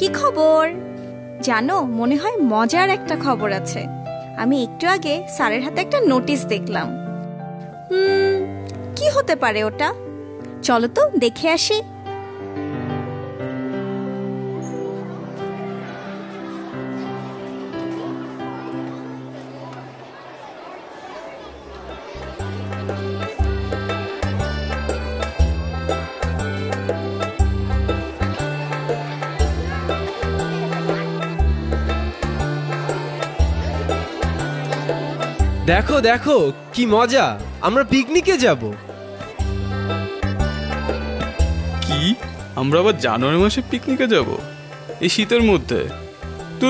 কি খবর? জানো, মনে হয় মজার একটা খবর আছে। আমি একটু আগে স্যারের হাতে একটা নোটিশ দেখলাম। কি হতে পারে ওটা? চলো তো দেখে আসি। দেখো দেখো কি মজা, আমরা পিকনিকে যাব। কি, আমরা আবার জানুয়ারি মাসে পিকনিকে যাব এই শীতের মধ্যে? তো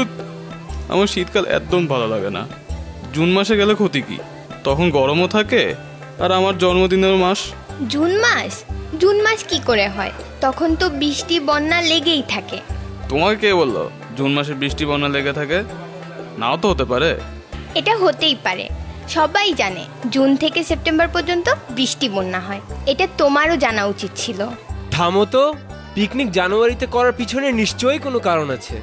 আমার শীতকাল একদম ভালো লাগে না। জুন মাসে গেলে ক্ষতি কি? তখন গরমও থাকে আর আমার জন্মদিনের মাস। জুন মাস? জুন মাস কি করে হয়? তখন তো বৃষ্টি বন্যা লেগেই থাকে। তোমাকে কে বললো জুন মাসে বৃষ্টি বন্যা লেগে থাকে? নাও তো হতে পারে। এটা হতেই পারে, সবাই জানে জুন থেকে সেপ্টেম্বর পর্যন্ত বৃষ্টি বন্যা হয়। এটা তোমারও জানা উচিত ছিল। থামো তো, পিকনিক জানুয়ারিতে করার পিছনে নিশ্চয়ই কোনো কারণ আছে।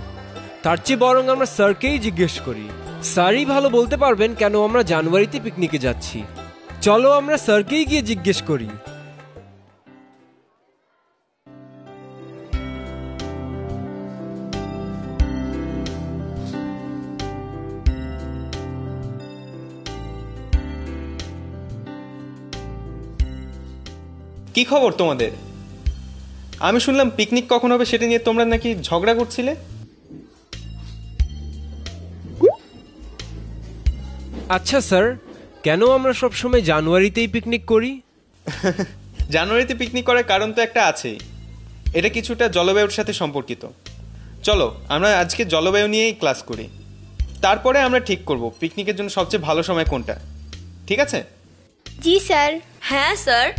তার চেয়ে বরং আমরা স্যারকেই জিজ্ঞেস করি। স্যারই ভালো বলতে পারবেন কেন আমরা জানুয়ারিতে পিকনিকে যাচ্ছি। চলো আমরা স্যারকেই গিয়ে জিজ্ঞেস করি। কি খবর তোমাদের? আমি শুনলাম পিকনিক কখন হবে সেটা নিয়ে তোমরা নাকি ঝগড়া করছিলে। আচ্ছা স্যার, কেন আমরা সবসময় জানুয়ারিতেই পিকনিক করি? জানুয়ারিতে পিকনিক করার কারণ তো একটা আছেই। এটা কিছুটা জলবায়ুর সাথে সম্পর্কিত। চলো আমরা আজকে জলবায়ু নিয়েই ক্লাস করি, তারপরে আমরা ঠিক করব পিকনিকের জন্য সবচেয়ে ভালো সময় কোনটা। ঠিক আছে? জি স্যার। হ্যাঁ স্যার।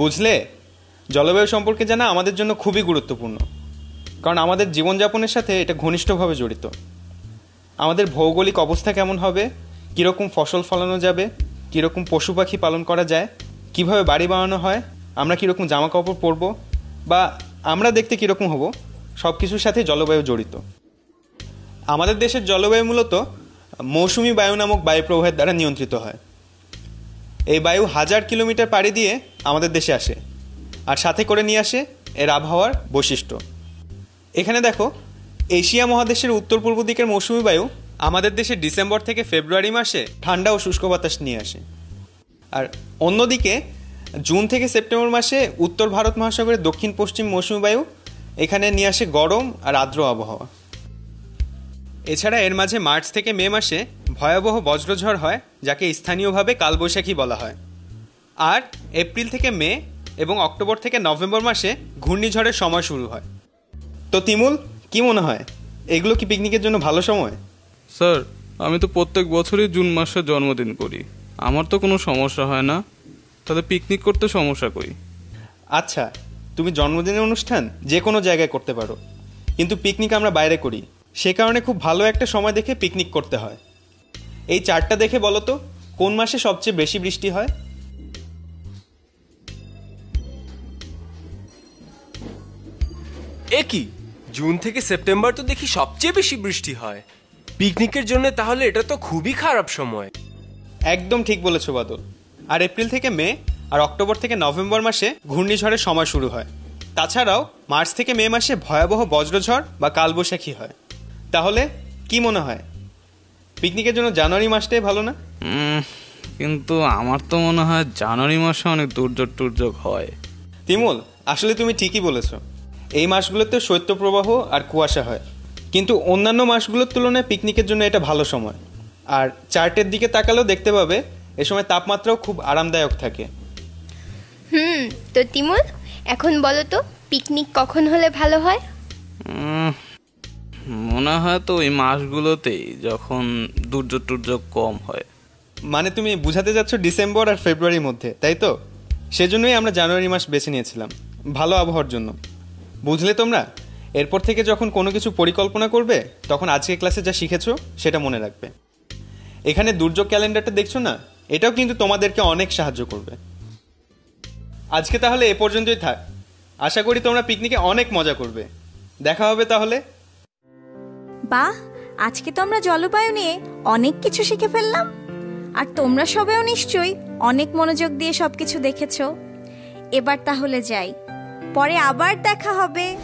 বুঝলে, জলবায়ু সম্পর্কে জানা আমাদের জন্য খুবই গুরুত্বপূর্ণ, কারণ আমাদের জীবনযাপনের সাথে এটা ঘনিষ্ঠভাবে জড়িত। আমাদের ভৌগোলিক অবস্থা কেমন হবে, কীরকম ফসল ফলানো যাবে, কীরকম পশু পাখি পালন করা যায়, কিভাবে বাড়ি বানানো হয়, আমরা কীরকম জামা কাপড় পরব বা আমরা দেখতে কীরকম হব, সব কিছুর সাথে জলবায়ু জড়িত। আমাদের দেশের জলবায়ু মূলত মৌসুমি বায়ু নামক বায়ুপ্রবাহের দ্বারা নিয়ন্ত্রিত হয়। এই বায়ু 1000 কিলোমিটার পাড়ি দিয়ে আমাদের দেশে আসে আর সাথে করে নিয়ে আসে এর আবহাওয়ার বৈশিষ্ট্য। এখানে দেখো, এশিয়া মহাদেশের উত্তর পূর্ব দিকের মৌসুমি বায়ু আমাদের দেশে ডিসেম্বর থেকে ফেব্রুয়ারি মাসে ঠান্ডা ও শুষ্ক বাতাস নিয়ে আসে। আর অন্যদিকে জুন থেকে সেপ্টেম্বর মাসে উত্তর ভারত মহাসাগরের দক্ষিণ পশ্চিম মৌসুমি বায়ু এখানে নিয়ে আসে গরম আর আর্দ্র আবহাওয়া। এছাড়া এর মাঝে মার্চ থেকে মে মাসে ভয়াবহ বজ্রঝড় হয়, যাকে স্থানীয়ভাবে কালবৈশাখী বলা হয়। আর এপ্রিল থেকে মে এবং অক্টোবর থেকে নভেম্বর মাসে ঘূর্ণিঝড়ের সময় শুরু হয়। তো তিমুল, কি মনে হয়, এগুলো কি পিকনিকের জন্য ভালো সময়? স্যার, আমি তো প্রত্যেক বছরই জুন মাসে জন্মদিন করি, আমার তো কোনো সমস্যা হয় না। তাহলে পিকনিক করতে সমস্যা করি? আচ্ছা, তুমি জন্মদিনের অনুষ্ঠান যে কোনো জায়গায় করতে পারো, কিন্তু পিকনিক আমরা বাইরে করি, সে কারণে খুব ভালো একটা সময় দেখে পিকনিক করতে হয়। এই চার্টটা দেখে বলো তো, কোন মাসে সবচেয়ে বেশি বৃষ্টি হয়? এ কি, জুন থেকে সেপ্টেম্বর তো দেখি সবচেয়ে বেশি বৃষ্টি হয়। পিকনিকের জন্য তাহলে এটা তো খুবই খারাপ সময়। একদম ঠিক বলেছো বাদল। আর এপ্রিল থেকে মে আর অক্টোবর থেকে নভেম্বর মাসে ঘূর্ণিঝড়ের সময় শুরু হয়। তাছাড়াও মার্চ থেকে মে মাসে ভয়াবহ বজ্রঝড় বা কালবৈশাখী হয়। তাহলে কি মনে হয়, পিকনিকের জন্য জানুয়ারি মাসটাই ভালো না? কিন্তু আমার তো মনে হয় জানুয়ারি মাসে অনেক দুর্যোগ হয়। তিমুল, আসলে তুমি ঠিকই বলেছ। এই মাসগুলোতে শৈত্যপ্রবাহ আর কুয়াশা হয়, কিন্তু অন্যান্য মাসগুলোর তুলনায় পিকনিকের জন্য এটা ভালো সময়। আর চার্টের দিকে তাকালেও দেখতে পাবে এ সময় তাপমাত্রাও খুব আরামদায়ক থাকে। তো তিমুল, এখন বলো তো পিকনিক কখন হলে ভালো হয়? মনে হয় তো এই মাসগুলোতেই, যখন দুর্যোগ কম হয়। মানে তুমি বুঝাতে যাচ্ছ ডিসেম্বর আর ফেব্রুয়ারির মধ্যে, তাই তো? সেজন্যই আমরা জানুয়ারি মাস বেছে নিয়েছিলাম ভালো আবহাওয়ার জন্য। বুঝলে তোমরা, এরপর থেকে যখন কোনো কিছু পরিকল্পনা করবে তখন আজকে ক্লাসে যা শিখেছো সেটা মনে রাখবে। এখানে দুর্যোগ ক্যালেন্ডারটা দেখছো না, এটাও কিন্তু তোমাদেরকে অনেক সাহায্য করবে। আজকে তাহলে এ পর্যন্তই থাক। আশা করি তোমরা পিকনিকে অনেক মজা করবে। দেখা হবে তাহলে। বাহ, আজকে তো আমরা জলবায়ু নিয়ে অনেক কিছু শিখে ফেললাম। আর তোমরা সবাইও নিশ্চয়ই অনেক মনোযোগ দিয়ে সবকিছু দেখেছো। এবার তাহলে যাই, পরে আবার দেখা হবে।